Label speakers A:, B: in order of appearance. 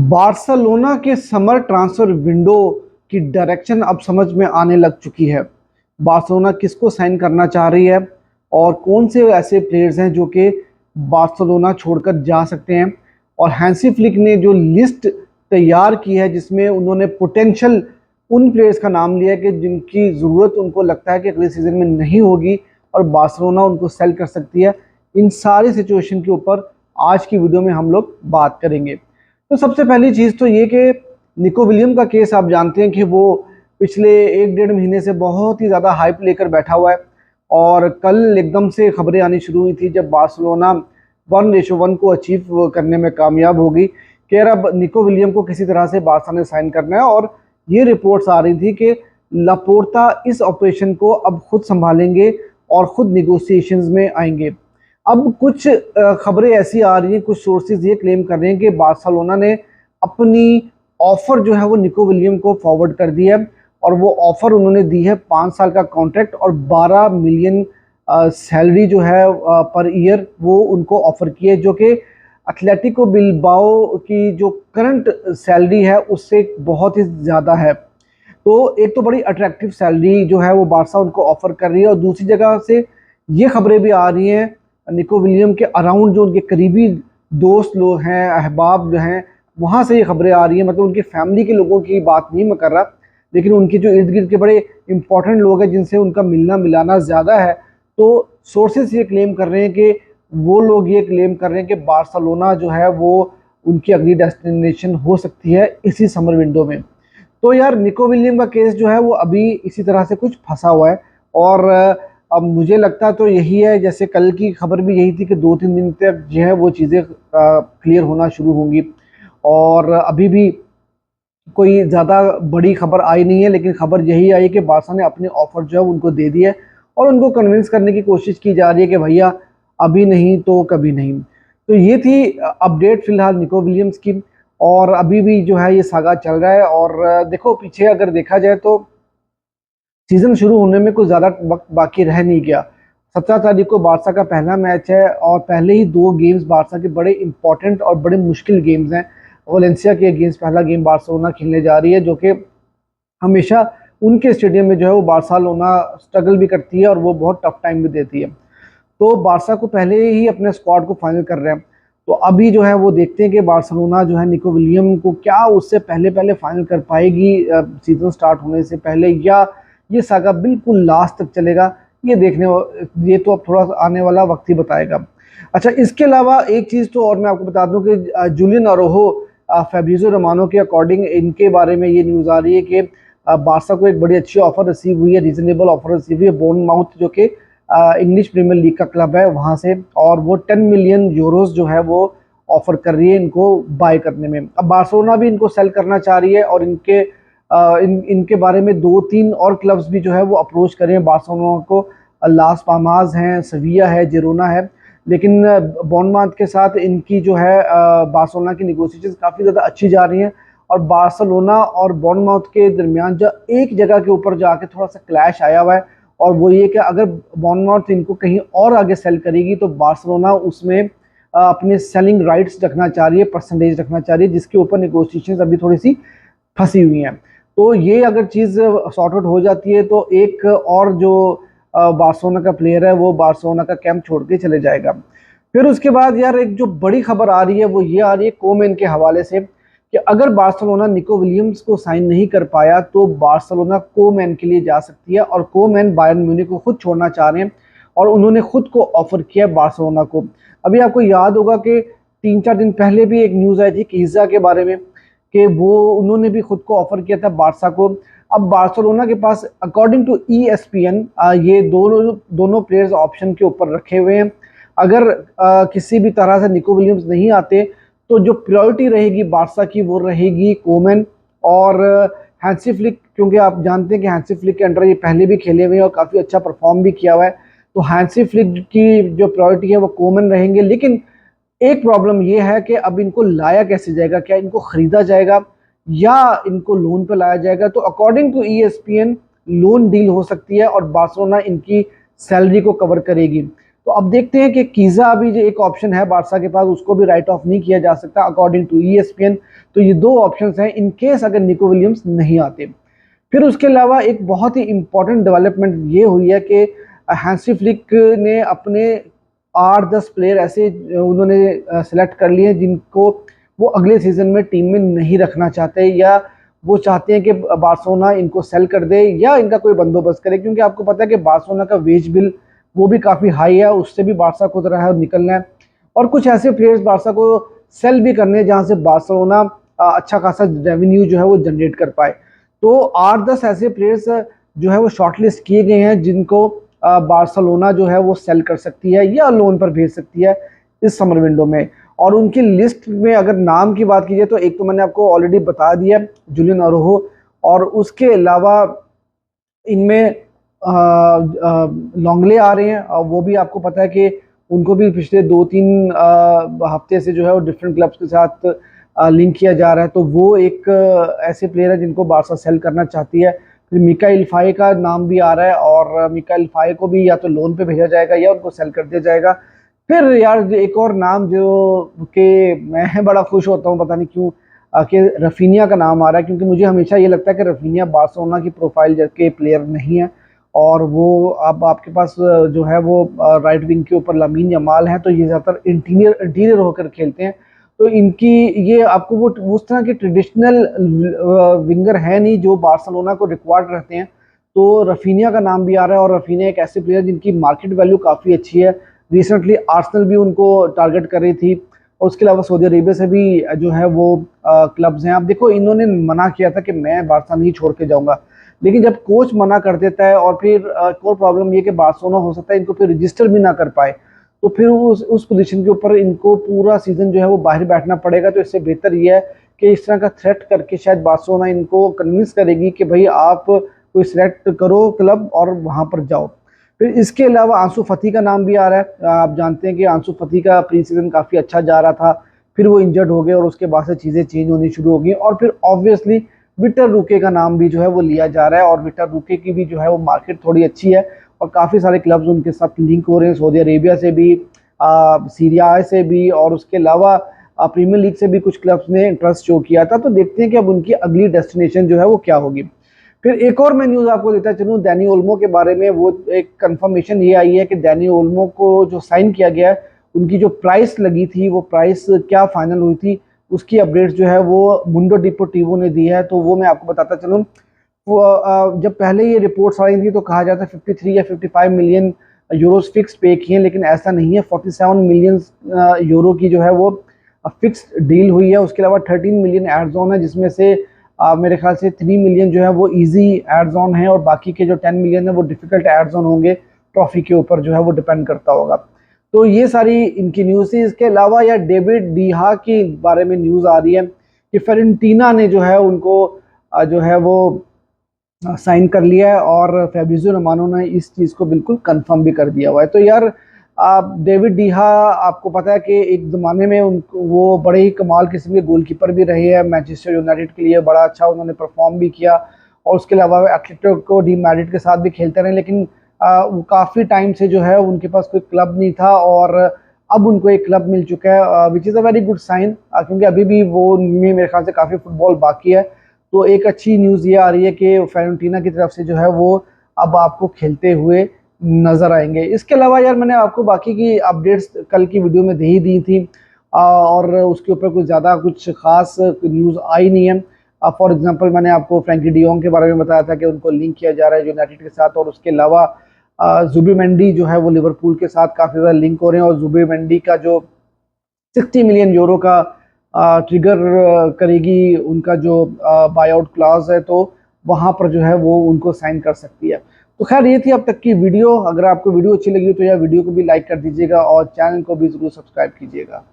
A: Barcelona के summer transfer window की direction अब समझ में आने लग चुकी है। बार्सिलोना किसको साइन करना चाह रही है और कौन से ऐसे प्लेयर्स हैं जो कि बार्सिलोना छोड़कर जा सकते हैं। और हैंसी फ्लिक ने जो लिस्ट तैयार की है जिसमें उन्होंने पोटेंशियल उन प्लेयर्स का नाम लिया है कि जिनकी ज़रूरत उनको लगता है कि अगले सीज़न में नहीं होगी और बार्सिलोना उनको सेल कर सकती है। इन सारी सिचुएशन के ऊपर आज की वीडियो में हम लोग बात करेंगे। तो सबसे पहली चीज़ तो ये कि निको विलियम का केस आप जानते हैं कि वो पिछले 1 डेढ़ महीने से बहुत ही ज़्यादा हाइप लेकर बैठा हुआ है और कल एकदम से खबरें आनी शुरू हुई थी जब बार्सिलोना 1:1 को अचीव करने में कामयाब होगी कि यार अब निको विलियम को किसी तरह से बार्सा ने साइन करना है। और ये रिपोर्ट्स आ रही थी कि लापोर्ता इस ऑपरेशन को अब खुद संभालेंगे और खुद निगोसिएशंस में आएंगे। अब कुछ खबरें ऐसी आ रही हैं, कुछ सोर्सेज ये क्लेम कर रहे हैं कि बार्सिलोना ने अपनी ऑफर जो है वो निको विलियम को फॉरवर्ड कर दी है और वो ऑफर उन्होंने दी है 5 साल का कॉन्ट्रैक्ट और 12 मिलियन सैलरी जो है पर ईयर वो उनको ऑफर की है, जो कि एथलेटिको बिलबाओ की जो करंट सैलरी है उससे बहुत ही ज़्यादा है। तो एक तो बड़ी अट्रैक्टिव सैलरी जो है वो बार्सा उनको ऑफर कर रही है और दूसरी जगह से ये खबरें भी आ रही हैं निको विलियम के अराउंड जो उनके करीबी दोस्त लोग हैं, अहबाब जो हैं, वहाँ से ये खबरें आ रही हैं। मतलब उनकी फैमिली के लोगों की बात नहीं मैं कर रहा, लेकिन उनके जो इर्द गिर्द के बड़े इंपॉर्टेंट लोग हैं जिनसे उनका मिलना मिलाना ज़्यादा है। तो सोर्सेज ये क्लेम कर रहे हैं कि वो लोग ये क्लेम कर रहे हैं कि बार्सिलोना जो है वो उनकी अगली डेस्टिनेशन हो सकती है इसी समर विंडो में। तो यार निको विलियम का केस जो है वो अभी इसी तरह से कुछ फंसा हुआ है और अब मुझे लगता तो यही है, जैसे कल की खबर भी यही थी कि 2-3 दिन तक जो है वो चीज़ें क्लियर होना शुरू होंगी और अभी भी कोई ज़्यादा बड़ी खबर आई नहीं है, लेकिन खबर यही आई कि बार्सा ने अपने ऑफर जो है उनको दे दिया है और उनको कन्विंस करने की कोशिश की जा रही है कि भैया अभी नहीं तो कभी नहीं। तो ये थी अपडेट फिलहाल निको विलियम्स की और अभी भी जो है ये सागा चल रहा है। और देखो पीछे अगर देखा जाए तो सीजन शुरू होने में कुछ ज़्यादा वक्त बाकी रह नहीं गया। 17 तारीख को बार्सा का पहला मैच है और पहले ही 2 गेम्स बार्सा के बड़े इंपॉर्टेंट और बड़े मुश्किल गेम्स हैं। वलेंसिया के अगेंस्ट पहला गेम बार्सिलोना खेलने जा रही है, जो कि हमेशा उनके स्टेडियम में जो है वो बार्सिलोना स्ट्रगल भी करती है और वो बहुत टफ टाइम भी देती है। तो बार्सा को पहले ही अपने स्क्वाड को फाइनल कर रहे हैं। तो अभी जो है वो देखते हैं कि बार्सिलोना जो है निको विलियम को क्या उससे पहले पहले फाइनल कर पाएगी सीजन स्टार्ट होने से पहले, या ये सागा बिल्कुल लास्ट तक चलेगा। ये तो अब थोड़ा आने वाला वक्त ही बताएगा। अच्छा, इसके अलावा एक चीज़ तो और मैं आपको बता दूं कि जूलियन अरोहो, फैब्रिज़ो रोमानो के अकॉर्डिंग इनके बारे में ये न्यूज़ आ रही है कि बार्सा को एक बड़ी अच्छी ऑफर रिसीव हुई है, रीजनेबल ऑफर रिसीव हुई है बोर्नमाउथ जो कि इंग्लिश प्रीमियर लीग का क्लब है वहाँ से, और वो 10 मिलियन यूरोस जो है वो ऑफर कर रही है इनको बाय करने में। अब बार्सिलोना भी इनको सेल करना चाह रही है और इनके बारे में 2-3 और क्लब्स भी जो है वो अप्रोच कर रहे हैं बार्सिलोना को। लास पामास हैं, सेविया है, जिरोना है, लेकिन बोर्नमाउथ के साथ इनकी जो है बार्सिलोना की निगोसिएशंस काफ़ी ज़्यादा अच्छी जा रही हैं और बार्सिलोना और बोर्नमाउथ के दरमियान जो एक जगह के ऊपर जाके थोड़ा सा क्लैश आया हुआ है और वो ये कि अगर बोर्नमाउथ इनको कहीं और आगे सेल करेगी तो बार्सिलोना उसमें अपने सेलिंग राइट्स रखना चाह रही है, परसेंटेज रखना चाह रही है, जिसके ऊपर निगोसिएशंस अभी थोड़ी सी फंसी हुई हैं। तो ये अगर चीज़ सॉर्ट आउट हो जाती है तो एक और जो बार्सिलोना का प्लेयर है वो बार्सिलोना का कैंप छोड़ के चले जाएगा। फिर उसके बाद यार एक जो बड़ी खबर आ रही है वो ये आ रही है कोमैन के हवाले से कि अगर बार्सिलोना निको विलियम्स को साइन नहीं कर पाया तो बार्सिलोना कोमैन के लिए जा सकती है और कोमैन बायर्न म्यूनिख को खुद छोड़ना चाह रहे हैं और उन्होंने खुद को ऑफर किया बार्सिलोना को। अभी आपको याद होगा कि 3-4 दिन पहले भी एक न्यूज़ आई थी कीज़ा के बारे में कि वो उन्होंने भी खुद को ऑफर किया था बार्सा को। अब बार्सिलोना के पास अकॉर्डिंग टू ESPN ये दोनों प्लेयर्स ऑप्शन के ऊपर रखे हुए हैं। अगर किसी भी तरह से निको विलियम्स नहीं आते तो जो प्रायोरिटी रहेगी बार्सा की वो रहेगी कोमैन और हैंसी फ्लिक, क्योंकि आप जानते हैं कि हैंसी फ्लिक के अंडर ये पहले भी खेले हुए हैं और काफ़ी अच्छा परफॉर्म भी किया हुआ है। तो हैंसी फ्लिक की जो प्रायोरिटी है वो कोमैन रहेंगे। लेकिन एक प्रॉब्लम ये है कि अब इनको लाया कैसे जाएगा, क्या इनको खरीदा जाएगा या इनको लोन पे लाया जाएगा। तो according to ESPN loan deal हो सकती है और बार्सिलोना इनकी सैलरी को कवर करेगी। तो अब देखते हैं कि कीज़ा अभी जो एक ऑप्शन है बारसा के पास, उसको भी राइट ऑफ नहीं किया जा सकता अकॉर्डिंग टू ESPN। तो ये दो ऑप्शंस हैं इन केस अगर निको विलियम्स नहीं आते। फिर उसके अलावा एक बहुत ही इंपॉर्टेंट डेवलपमेंट ये हुई है कि हैंसी फ्लिक ने अपने 8-10 प्लेयर ऐसे उन्होंने सेलेक्ट कर लिए हैं जिनको वो अगले सीजन में टीम में नहीं रखना चाहते, या वो चाहते हैं कि बार्सिलोना इनको सेल कर दे या इनका कोई बंदोबस्त करे, क्योंकि आपको पता है कि बार्सिलोना का वेज बिल वो भी काफ़ी हाई है, उससे भी बारसा खुद रहा है और निकलना है। और कुछ ऐसे प्लेयर्स बारसा को सेल भी करने हैं जहाँ से बार्सिलोना अच्छा खासा रेवेन्यू जो है वो जनरेट कर पाए। तो 8-10 ऐसे प्लेयर्स जो है वो शॉर्टलिस्ट किए गए हैं जिनको बार्सिलोना जो है वो सेल कर सकती है या लोन पर भेज सकती है इस समर विंडो में। और उनकी लिस्ट में अगर नाम की बात कीजिए तो एक तो मैंने आपको ऑलरेडी बता दिया, जूलियन अरोहो, और उसके अलावा इनमें लॉन्गले आ रहे हैं, और वो भी आपको पता है कि उनको भी पिछले 2-3 हफ्ते से जो है वो डिफरेंट क्लब्स के साथ लिंक किया जा रहा है। तो वो एक ऐसे प्लेयर है जिनको बारसा सेल करना चाहती है। फिर मिकाइल फाये का नाम भी आ रहा है, और मिकाइल फाये को भी या तो लोन पे भेजा जाएगा या उनको सेल कर दिया जाएगा। फिर यार एक और नाम जो कि मैं बड़ा खुश होता हूँ, पता नहीं क्यों, कि रफीनिया का नाम आ रहा है, क्योंकि मुझे हमेशा ये लगता है कि रफीनिया बार्सिलोना की प्रोफाइल के प्लेयर नहीं है। और वो अब आपके पास जो है वो राइट विंग के ऊपर लामीन यमाल है, तो ये ज़्यादातर इंटीरियर होकर खेलते हैं। तो इनकी ये आपको वो उस तरह के ट्रेडिशनल विंगर है नहीं जो बार्सिलोना को रिक्वायर्ड रहते हैं। तो रफीनिया का नाम भी आ रहा है, और रफीनिया एक ऐसे प्लेयर जिनकी मार्केट वैल्यू काफ़ी अच्छी है। रिसेंटली आर्सेनल भी उनको टारगेट कर रही थी, और उसके अलावा सऊदी अरेबिया से भी जो है वो क्लब्स हैं। अब देखो इन्होंने मना किया था कि मैं बारसा नहीं छोड़ के जाऊंगा, लेकिन जब कोच मना कर देता है, और फिर एक और प्रॉब्लम ये कि बार्सिलोना हो सकता है इनको फिर रजिस्टर भी ना कर पाए, तो फिर उस पोजीशन के ऊपर इनको पूरा सीजन जो है वो बाहर बैठना पड़ेगा। तो इससे बेहतर ये है कि इस तरह का थ्रेट करके शायद बार्सिलोना इनको कन्विंस करेगी कि भाई आप कोई सिलेक्ट करो क्लब और वहां पर जाओ। फिर इसके अलावा आंसू फती का नाम भी आ रहा है। आप जानते हैं कि आंसू फती का प्री सीजन काफ़ी अच्छा जा रहा था, फिर वो इंजर्ड हो गए और उसके बाद से चीज़ें चेंज होनी शुरू हो गई। और फिर ऑब्वियसली विक्टर रूके का नाम भी जो है वो लिया जा रहा है, और विक्टर रूके की भी जो है वो मार्केट थोड़ी अच्छी है, और काफ़ी सारे क्लब्स उनके साथ लिंक हो रहे हैं, सऊदी अरेबिया से भी, सीरिया से भी, और उसके अलावा प्रीमियर लीग से भी कुछ क्लब्स ने इंटरेस्ट शो किया था। तो देखते हैं कि अब उनकी अगली डेस्टिनेशन जो है वो क्या होगी। फिर एक और मैं न्यूज़ आपको देता चलूँ डैनी ओल्मो के बारे में। वो एक कंफर्मेशन ये आई है कि डैनी ओल्मो को जो साइन किया गया है, उनकी जो प्राइस लगी थी वो प्राइस क्या फाइनल हुई थी, उसकी अपडेट्स जो है वो मुंडो डिपोर्टिवो ने दी है। तो वो मैं आपको बताता चलूँ। वो जब पहले ये रिपोर्ट्स आई थी तो कहा जाता है 53 या 55 मिलियन यूरोस फिक्स पे किए हैं, लेकिन ऐसा नहीं है। 47 मिलियन यूरो की जो है वो फिक्स डील हुई है। उसके अलावा 13 मिलियन एड्स ऑन है, जिसमें से मेरे ख्याल से 3 मिलियन जो है वो इजी एड्स ऑन है, और बाकी के जो 10 मिलियन है वो डिफिकल्ट एड्स ऑन होंगे, ट्रॉफी के ऊपर जो है वो डिपेंड करता होगा। तो ये सारी इनकी न्यूज़ थी। इसके अलावा यार डेविड डीहा के बारे में न्यूज़ आ रही है कि फेरेंटीना ने जो है उनको जो है वो साइन कर लिया है, और फैब्रिज़ियो रोमानो ने इस चीज़ को बिल्कुल कंफर्म भी कर दिया हुआ है। तो यार डेविड डीहा आपको पता है कि एक ज़माने में उनको वो बड़े ही कमाल किस्म के गोलकीपर भी रहे हैं, मैनचेस्टर यूनाइटेड के लिए बड़ा अच्छा उन्होंने परफॉर्म भी किया, और उसके अलावा एटलेटिको डी मैड्रिड के साथ भी खेलते रहे। लेकिन वो काफ़ी टाइम से जो है उनके पास कोई क्लब नहीं था, और अब उनको एक क्लब मिल चुका है, which is a very good sign, क्योंकि अभी भी वो उनमें मेरे ख्याल से काफ़ी फुटबॉल बाकी है। तो एक अच्छी न्यूज़ ये आ रही है कि फेरेंटीना की तरफ से जो है वो अब आपको खेलते हुए नज़र आएंगे। इसके अलावा यार मैंने आपको बाकी की अपडेट्स कल की वीडियो में दे ही दी थी, और उसके ऊपर कुछ ज़्यादा कुछ ख़ास न्यूज़ आई नहीं है। फॉर एग्जांपल मैंने आपको फ्रैंकी डियोंग के बारे में बताया था कि उनको लिंक किया जा रहा है यूनाइटेड के साथ, और उसके अलावा जुबिमेंडी जो है वो लिवरपूल के साथ काफ़ी ज़्यादा लिंक हो रहे हैं, और जुबिमेंडी का जो 60 मिलियन यूरो का ट्रिगर करेगी उनका जो बाय आउट क्लॉज है, तो वहाँ पर जो है वो उनको साइन कर सकती है। तो खैर ये थी अब तक की वीडियो। अगर आपको वीडियो अच्छी लगी तो यार वीडियो को भी लाइक कर दीजिएगा, और चैनल को भी ज़रूर सब्सक्राइब कीजिएगा।